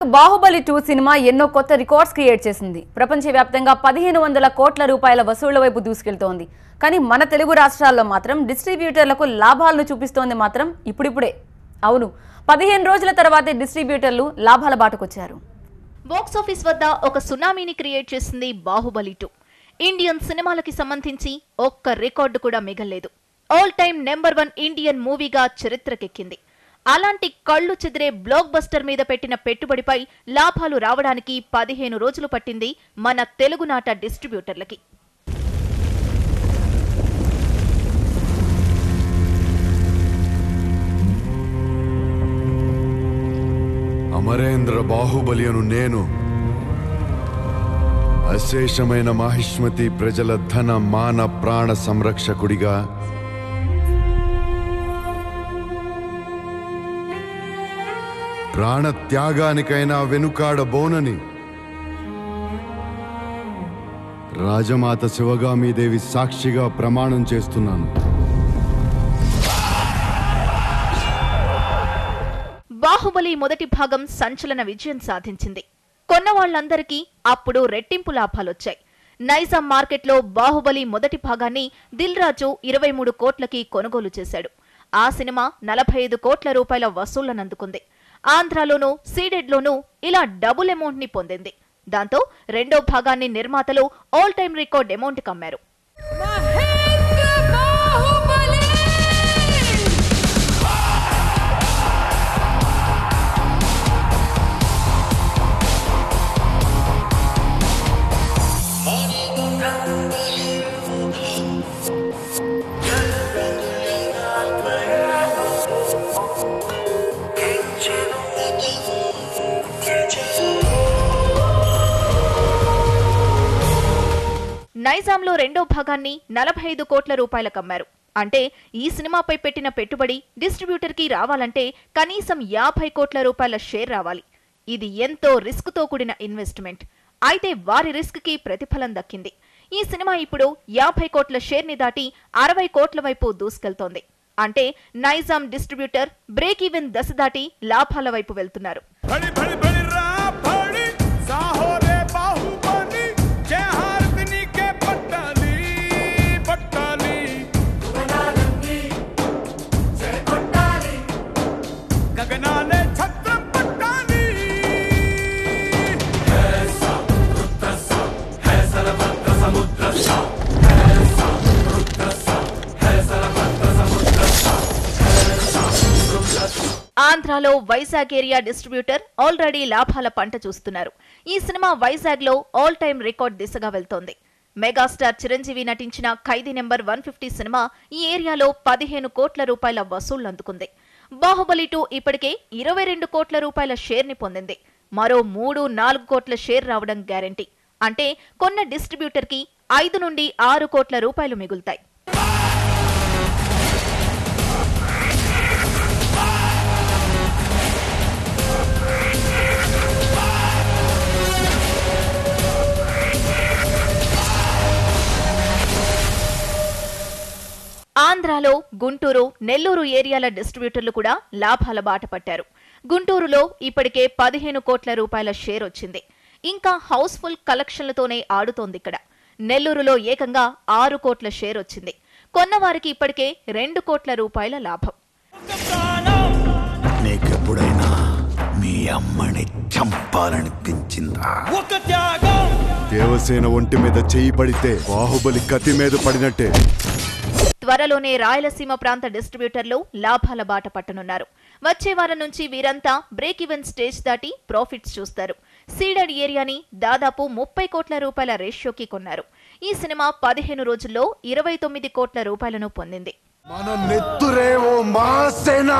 Baahubali 2 cinema ఎన్నో కొత్త records create చేసింది. ప్రపంచవ్యాప్తంగా 1500 కోట్ల రూపాయల వసూళ్ల వైపు దూసుకెళ్తోంది. కానీ మన తెలుగు రాష్ట్రాల్లో మాత్రం డిస్ట్రిబ్యూటర్లకు లాభాలను చూపిస్తోంది మాత్రం ఇప్పుడిప్పుడే. అవును, 15 రోజుల తర్వాతే డిస్ట్రిబ్యూటర్లు లాభాల బాటకొచ్చారు. బాక్స్ ఆఫీస్ వద్ద ఒక సునామీని క్రియేట్ చేసింది బాహుబలి 2. ఇండియన్ సినిమాలకి సంబంధించి ఒక్క రికార్డు కూడా మిగల్లేదు. ఆల్ టైమ్ నెంబర్ 1 ఇండియన్ మూవీగా చరిత్రకెక్కింది. అలాంటి కళ్ళు చెదిరే బ్లాక్ బస్టర్ మీద పెట్టిన పెట్టుబడిపై లాభాలు రావడానికి 15 రోజులు పట్టింది మన తెలుగునాట డిస్ట్రిబ్యూటర్లకి. అమరేంద్ర బాహుబలి అను నేను అశేషమైన మహిష్మతి ప్రజల ధన మాన ప్రాణ సంరక్షకుడిగా ప్రాణ త్యాగానికైనా వెనుకాడబోనని రాజమాత శివగామీదేవి సాక్షిగా ప్రమాణం చేస్తున్నాను. బాహుబలి మొదటి భాగం సంచలన విజయం సాధించింది. కొన్న వాళ్లందరికీ అప్పుడు రెట్టింపు లాభాలొచ్చాయి. నైజాం మార్కెట్లో బాహుబలి మొదటి భాగాన్ని దిల్ రాజు 23 కోట్లకి కొనుగోలు చేశాడు. ఆ సినిమా 45 కోట్ల రూపాయల వసూళ్లనందుకుంది. ఆంధ్రాలోనూ సీడెడ్లోనూ ఇలా డబుల్ అమౌంట్ ని పొందింది. దాంతో రెండో భాగాన్ని నిర్మాతలు ఆల్ టైమ్ రికార్డ్ అమౌంట్ కి అమ్మారు. నైజాంలో రెండో భాగాన్ని 45 కోట్ల రూపాయలకు అమ్మారు. అంటే ఈ సినిమాపై పెట్టిన పెట్టుబడి డిస్ట్రిబ్యూటర్ కి రావాలంటే కనీసం 50 కోట్ల రూపాయల షేర్ రావాలి. ఇది ఎంతో రిస్క్ తో కూడిన ఇన్వెస్ట్మెంట్. అయితే వారి రిస్క్ కి ప్రతిఫలం దక్కింది. ఈ సినిమా ఇప్పుడు 50 కోట్ల షేర్ ని దాటి 60 కోట్ల వైపు దూసుకెళ్తోంది. అంటే నైజాం డిస్ట్రిబ్యూటర్ బ్రేక్ ఈవెన్ దశ దాటి లాభాల వైపు వెళ్తున్నారు. ఆంధ్రాలో వైజాగ్ ఏరియా డిస్ట్రిబ్యూటర్ ఆల్రెడీ లాభాల పంట చూస్తున్నారు. ఈ సినిమా వైజాగ్ లో ఆల్ టైమ్ రికార్డ్ దిశగా వెళ్తోంది. మెగాస్టార్ చిరంజీవి నటించిన ఖైదీ నెంబర్ 150 సినిమా ఈ ఏరియాలో 15 కోట్ల రూపాయల వసూళ్లు అందుకుంది. బాహుబలి 2 ఇప్పటికే 22 కోట్ల రూపాయల షేర్ ని పొందింది. మరో 3-4 కోట్ల షేర్ రావడం గ్యారంటీ. అంటే కొన్న డిస్ట్రిబ్యూటర్ కి 5 నుండి 6 కోట్ల రూపాయలు మిగులుతాయి. ఆంధ్రాలో గుంటూరు, నెల్లూరు ఏరియాల డిస్ట్రిబ్యూటర్లు కూడా లాభాల బాట పట్టారు. గుంటూరులో ఇప్పటికే 15 కోట్ల రూపాయల షేర్ వచ్చింది. ఇంకా హౌస్ఫుల్ కలెక్షన్లతోనే ఆడుతోంది ఇక్కడ. నెల్లూరులో ఏకంగా 6 కోట్ల షేర్ వచ్చింది. కొన్నవారికి ఇప్పటికే 2 కోట్ల రూపాయల లాభం. నీకెప్పుడైనా మీ అమ్మని చంపాలనిపించిందా? దేవసేన ఒంటి మీద చెయ్యి పడితే బాహుబలి కత్తి మీద పడినట్టే. త్వరలోనే రాయలసీమ ప్రాంత డిస్ట్రిబ్యూటర్లు లాభాల బాట పట్టనున్నారు. వచ్చే వారం నుంచి వీరంతా బ్రేక్ ఈవెన్ స్టేజ్ దాటి ప్రాఫిట్స్ చూస్తారు. సీడెడ్ ఏరియాని దాదాపు 30 కోట్ల రూపాయల రేషియోకి కొన్నారు. ఈ సినిమా 15 రోజుల్లో 29 కోట్ల రూపాయలను పొందింది. మన నెత్తురే ఓ మాసేన.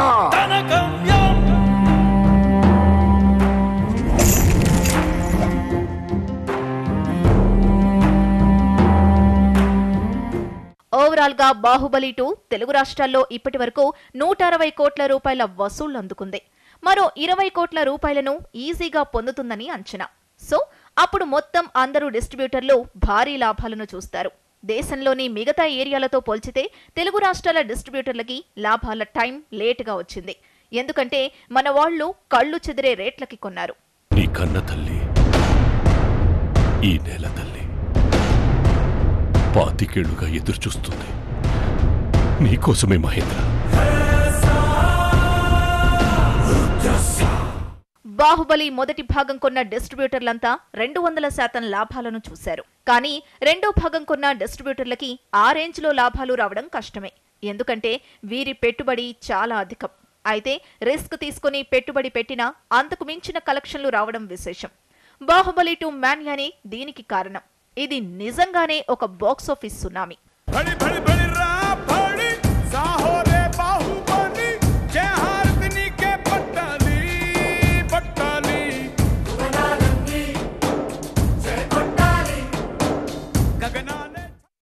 ఓవరాల్ గా బాహుబలి 2 తెలుగు రాష్ట్రాల్లో ఇప్పటి వరకు 160 కోట్ల రూపాయల వసూళ్లు అందుకుంది. మరో 20 కోట్ల రూపాయలను ఈజీగా పొందుతుందని అంచనా. సో అప్పుడు మొత్తం అందరూ డిస్ట్రిబ్యూటర్లు భారీ లాభాలను చూస్తారు. దేశంలోని మిగతా ఏరియాలతో పోల్చితే తెలుగు రాష్ట్రాల డిస్ట్రిబ్యూటర్లకి లాభాల టైం లేటుగా వచ్చింది. ఎందుకంటే మన వాళ్ళు కళ్ళు చెదిరే రేట్లకి కొన్నారు. కన్న తల్లి, ఈ నేల తల్లి 25 ఏళ్లుగా ఎదురుచూస్తుంది నీకోసమే మహేంద్ర. బాహుబలి మొదటి భాగం కొన్న డిస్ట్రిబ్యూటర్లంతా 200% లాభాలను చూశారు. కానీ రెండో భాగం కొన్న డిస్ట్రిబ్యూటర్లకి ఆ రేంజ్లో లాభాలు రావడం కష్టమే. ఎందుకంటే వీరి పెట్టుబడి చాలా అధికం. అయితే రిస్క్ తీసుకుని పెట్టుబడి పెట్టినా అంతకు మించిన కలెక్షన్లు రావడం విశేషం. బాహుబలి 2 మాన్యానే దీనికి కారణం. ఇది నిజంగానే ఒక బాక్సాఫీస్ సునామీ.